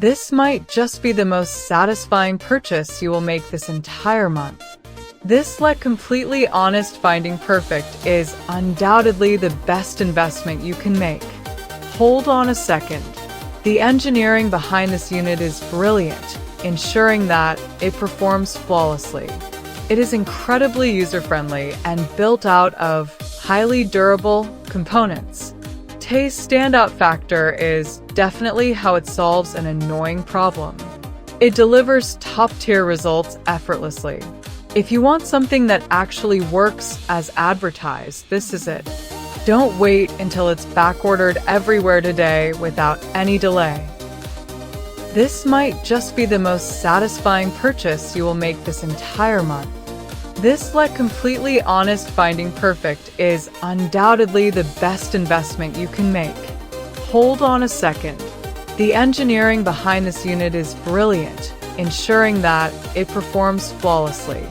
This might just be the most satisfying purchase you will make this entire month. This completely honest finding perfect is undoubtedly the best investment you can make. Hold on a second. The engineering behind this unit is brilliant, ensuring that it performs flawlessly. It is incredibly user-friendly and built out of highly durable components. Tay's standout factor is definitely how it solves an annoying problem. It delivers top-tier results effortlessly. If you want something that actually works as advertised, this is it. Don't wait until it's backordered everywhere today without any delay. This might just be the most satisfying purchase you will make this entire month. This completely honest finding perfect is undoubtedly the best investment you can make. Hold on a second. The engineering behind this unit is brilliant, ensuring that it performs flawlessly.